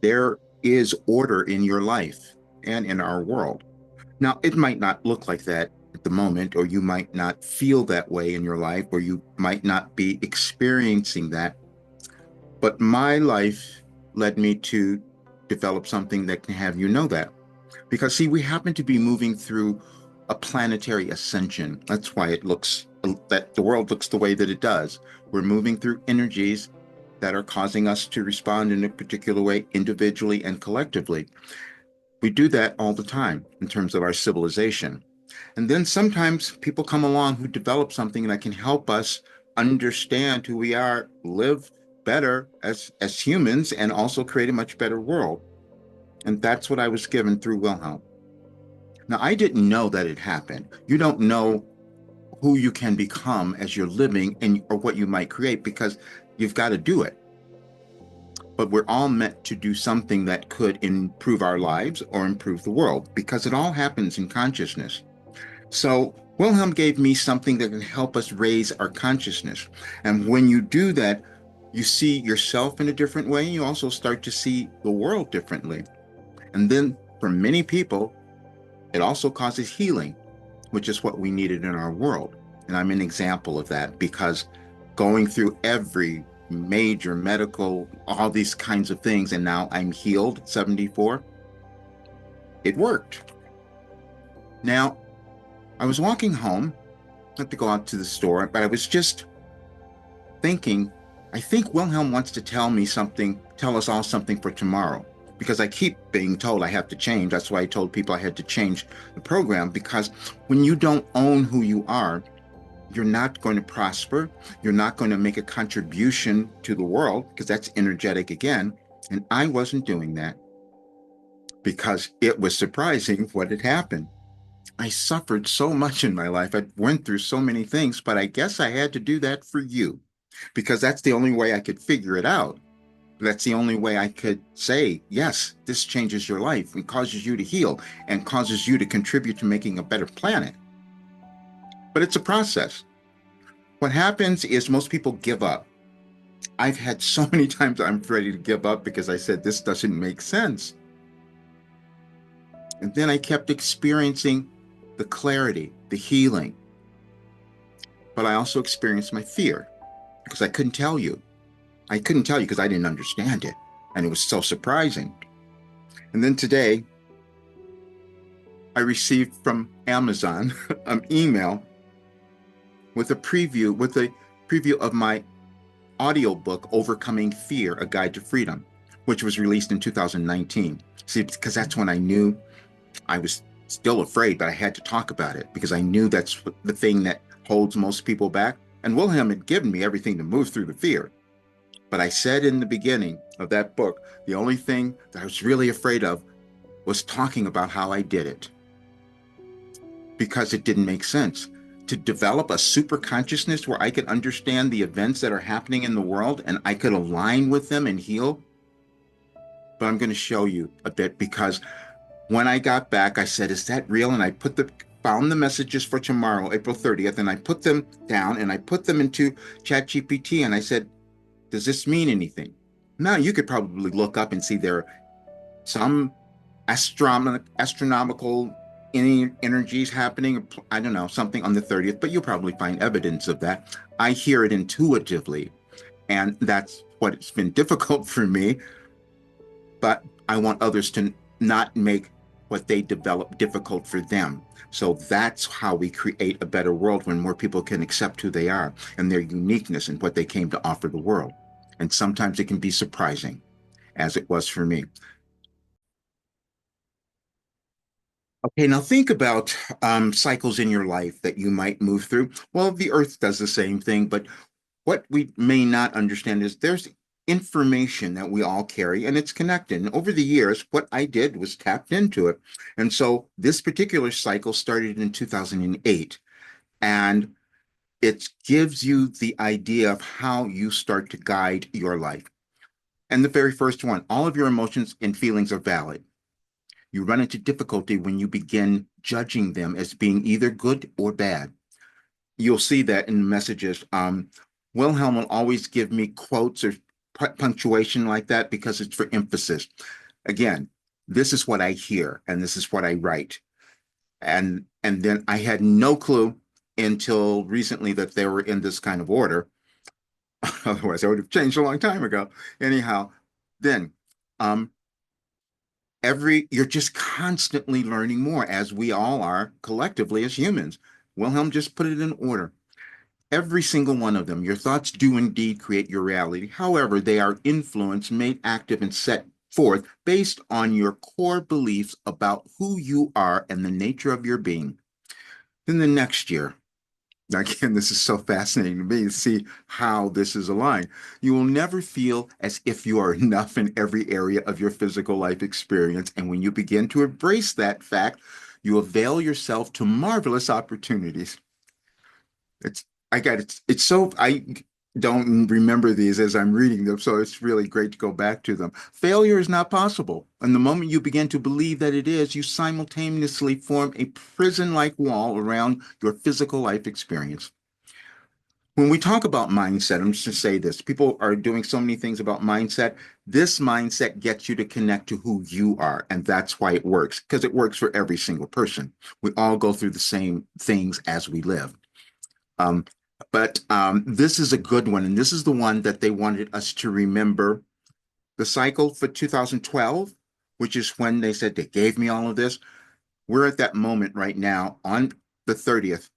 there is order in your life and in our world. Now, it might not look like that at the moment, or you might not feel that way in your life, or you might not be experiencing that. But my life led me to develop something that can have you know that. Because, see, we happen to be moving through a planetary ascension. That's why it looks that the world looks the way that it does. We're moving through energies that are causing us to respond in a particular way, individually and collectively. We do that all the time in terms of our civilization. And then sometimes people come along who develop something that can help us understand who we are, live better as humans, and also create a much better world. And that's what I was given through Wilhelm. Now, I didn't know that it happened. You don't know who you can become as you're living and or what you might create because you've got to do it. But we're all meant to do something that could improve our lives or improve the world because it all happens in consciousness. So Wilhelm gave me something that can help us raise our consciousness. And when you do that, you see yourself in a different way. You also start to see the world differently. And then for many people, it also causes healing, which is what we needed in our world. And I'm an example of that because going through every major medical, all these kinds of things, and now I'm healed at 74, it worked. Now, I was walking home, not to go out to the store, but I was just thinking, I think Wilhelm wants to tell me something, tell us all something for tomorrow. Because I keep being told I have to change. That's why I told people I had to change the program. Because when you don't own who you are, you're not going to prosper. You're not going to make a contribution to the world because that's energetic again. And I wasn't doing that because it was surprising what had happened. I suffered so much in my life. I went through so many things, but I guess I had to do that for you because that's the only way I could figure it out. That's the only way I could say, yes, this changes your life and causes you to heal and causes you to contribute to making a better planet. But it's a process. What happens is most people give up. I've had so many times I'm ready to give up because I said, this doesn't make sense. And then I kept experiencing the clarity, the healing. But I also experienced my fear because I couldn't tell you. I couldn't tell you because I didn't understand it. And it was so surprising. And then today, I received from Amazon an email with a preview of my audiobook, Overcoming Fear, A Guide to Freedom, which was released in 2019. See, because that's when I knew I was still afraid, but I had to talk about it because I knew that's the thing that holds most people back. And Wilhelm had given me everything to move through the fear. But I said in the beginning of that book, the only thing that I was really afraid of was talking about how I did it because it didn't make sense. To develop a super consciousness where I could understand the events that are happening in the world and I could align with them and heal. But I'm going to show you a bit because when I got back, I said, is that real? And I found the messages for tomorrow, April 30th, and I put them down and I put them into ChatGPT and I said, does this mean anything? Now you could probably look up and see there are some astronomical energies happening. I don't know, something on the 30th, but you'll probably find evidence of that. I hear it intuitively, and that's what it's been difficult for me. But I want others to not make what they develop difficult for them. So that's how we create a better world when more people can accept who they are and their uniqueness and what they came to offer the world. And sometimes it can be surprising, as it was for me. Okay, now think about cycles in your life that you might move through. Well, the Earth does the same thing, but what we may not understand is there's information that we all carry and it's connected. And over the years, what I did was tapped into it. And so this particular cycle started in 2008. And it gives you the idea of how you start to guide your life. And the very first one, all of your emotions and feelings are valid. You run into difficulty when you begin judging them as being either good or bad. You'll see that in the messages. Wilhelm will always give me quotes or punctuation like that because it's for emphasis. Again, this is what I hear and this is what I write. And then I had no clue until recently that they were in this kind of order. Otherwise, I would have changed a long time ago. Anyhow, then um, you're just constantly learning more, as we all are collectively as humans. Wilhelm just put it in order. Every single one of them, your thoughts do indeed create your reality. However, they are influenced, made active, and set forth based on your core beliefs about who you are and the nature of your being. Then the next year, again, this is so fascinating to me to see how this is aligned. You will never feel as if you are enough in every area of your physical life experience. And when you begin to embrace that fact, you avail yourself to marvelous opportunities. It's I got it's so I don't remember these as I'm reading them, so it's really great to go back to them. Failure is not possible. And the moment you begin to believe that it is, you simultaneously form a prison-like wall around your physical life experience. When we talk about mindset, I'm just going to say this. People are doing so many things about mindset. This mindset gets you to connect to who you are. And that's why it works, because it works for every single person. We all go through the same things as we live. Um, but this is a good one, and this is the one that they wanted us to remember. The cycle for 2012, which is when they said they gave me all of this. We're at that moment right now on the 30th.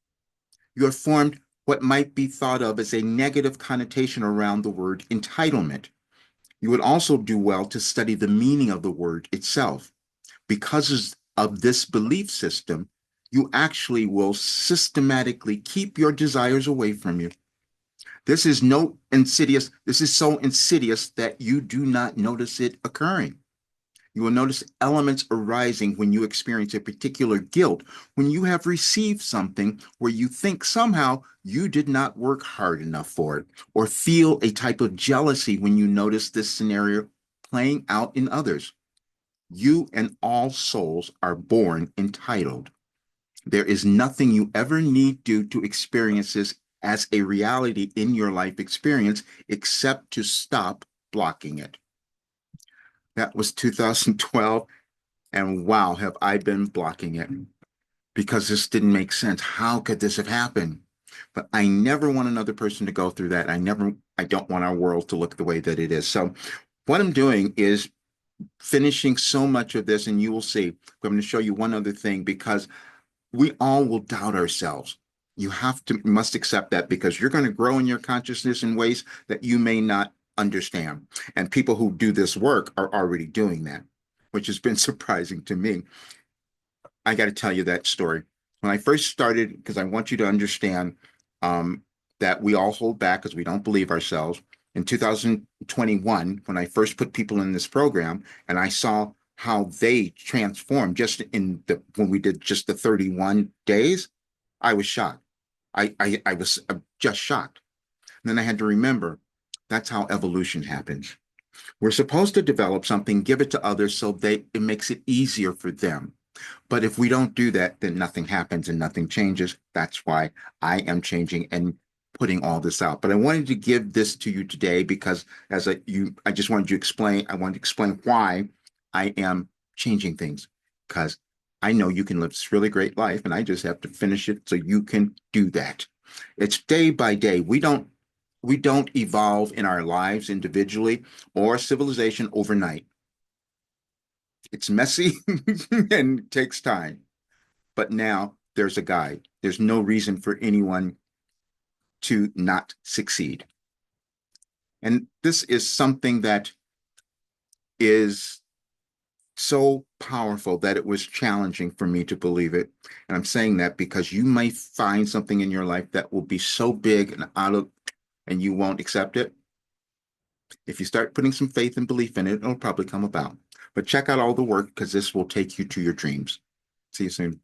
You have formed what might be thought of as a negative connotation around the word entitlement. You would also do well to study the meaning of the word itself. Because of this belief system, you actually will systematically keep your desires away from you. This is so insidious that you do not notice it occurring. You will notice elements arising when you experience a particular guilt, when you have received something where you think somehow you did not work hard enough for it, or feel a type of jealousy when you notice this scenario playing out in others. You and all souls are born entitled. There is nothing you ever need do to experience this as a reality in your life experience except to stop blocking it. That was 2012. And wow, have I been blocking it because this didn't make sense. How could this have happened? But I never want another person to go through that. I don't want our world to look the way that it is. So what I'm doing is finishing so much of this, and you will see. I'm going to show you one other thing because we all will doubt ourselves. Must accept that because you're going to grow in your consciousness in ways that you may not understand. And people who do this work are already doing that, which has been surprising to me. I got to tell you that story. When I first started, because I want you to understand that we all hold back because we don't believe ourselves. In 2021, when I first put people in this program and I saw how they transformed just when we did just the 31 days, I was shocked. I was just shocked. And then I had to remember that's how evolution happens. We're supposed to develop something, give it to others so it makes it easier for them. But if we don't do that, then nothing happens and nothing changes. That's why I am changing and putting all this out. But I wanted to give this to you today because I just wanted you to explain. I wanted to explain why I am changing things because I know you can live this really great life, and I just have to finish it so you can do that. It's day by day. We don't evolve in our lives individually or civilization overnight. It's messy and takes time. But now there's a guide. There's no reason for anyone to not succeed. And this is something that is so powerful that it was challenging for me to believe it. And I'm saying that because you might find something in your life that will be so big and you won't accept it. If you start putting some faith and belief in it, it'll probably come about. But check out all the work because this will take you to your dreams. See you soon.